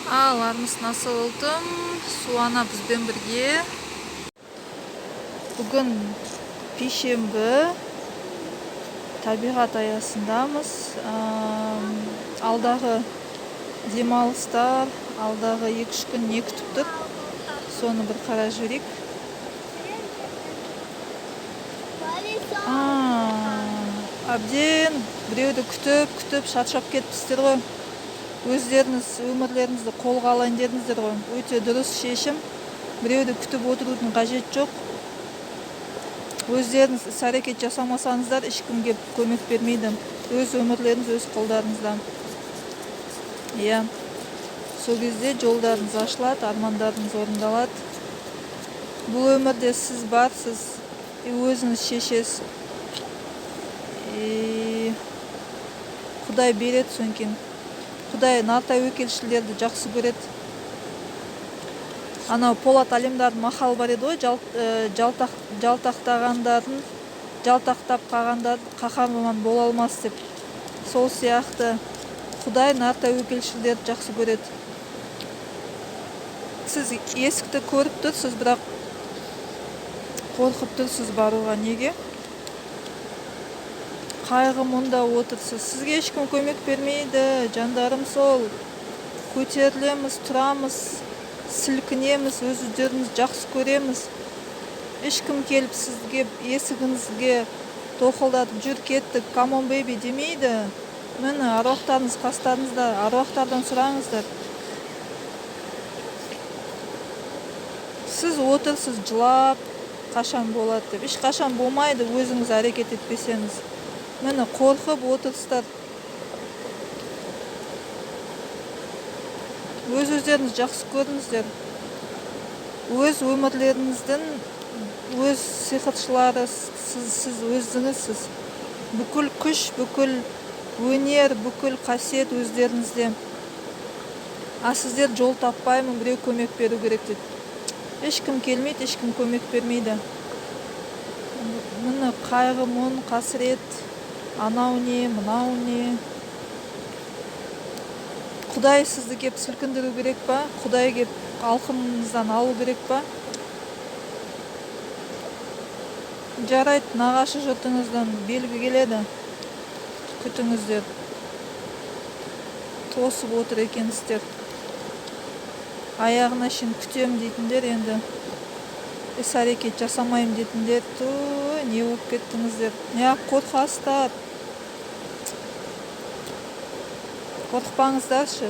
Армысына болдым. Суана бізбен бірге. Бүгін бейсенбі, табиғат аясындамыз. Алдағы демалыстар, алдағы 2-3 күн не күтіп тұр? Соны бір қарап жүрейік. Әбден біреуді күтіп шаршап кетіпсіздер ғой. Өздеріңіз өмірлеріңізді қолға алайын дедіңіздер ғой. Өте дұрыс шешім. Біреуді күтіп отырудың қажет жоқ. Өздеріңіз іс-әрекет жасамасаңыздар, ешкімге көмек бермейді. Өз өмірлеріңіз өз қолдарыңызда. Иә. Сол кезде жолдарыңыз ашылады, армандарыңыз орындалады. Бұл өмірде сіз барсыз, өзіңіз шешесіз. Құдай береді сөңкен. Құдай нар тәуекелшілерді жақсы көреді. Анау Полат Әлемдардың мақалы бар еді ғой, жалтақтағандардың, жалтақтап қалғандардың қаһарман бола алмас деп. Сол сияқты Құдай нар тәуекелшілерді жақсы көреді. Сіз есікті көріп тұрсыз, бірақ қорқып тұрсыз баруға. Неге? Қайғы мұнда отырсыз. Сізге ешкім көмек бермейді. Жандарым сол. Көтерілеміз, тұрамыз, сілкінеміз, өздеріміз жақсы көреміз. Ешкім келіп сізге есігіңізге тоқылдатып жүр кеттік, come on baby демейді. Міне, аруақтарыңыз қастарыңызда, аруақтардан сұраңыздар. Сіз отырсыз, жылап, қашан болады деп. Ешқашан болмайды, өзіңіз әрекет етпесеңіз. Мені қорқып отырсыздар. Өз-өздеріңіз жақсы көріңіздер. Өз өмірлеріңіздің өз сиқыршылары сіз өзіңізсіз. Бүкіл күш, бүкіл өнер, бүкіл қасиет өздеріңізде. Сіздер жол таппаймын, біреу көмек беру керек дейді. Ешкім келмейді, ешкім көмек бермейді. Міне қайғы, мұң, қасірет. Анау не, мынау не. Құдай сізді кеп сілкіндіру керек па? Құдай кеп алқымыңыздан алу керек па? Жарайды, нағашы жұртыңыздан белгі келеді. Күтіңіздер. Тосып отыр екенсіздер. Аяғына шейін күтем дейтіндер, енді іс-әрекет жасамайым дейтіндер. Не болып кеттіңіздер? Неғып қорқасыздар? Қорқпаңыздаршы.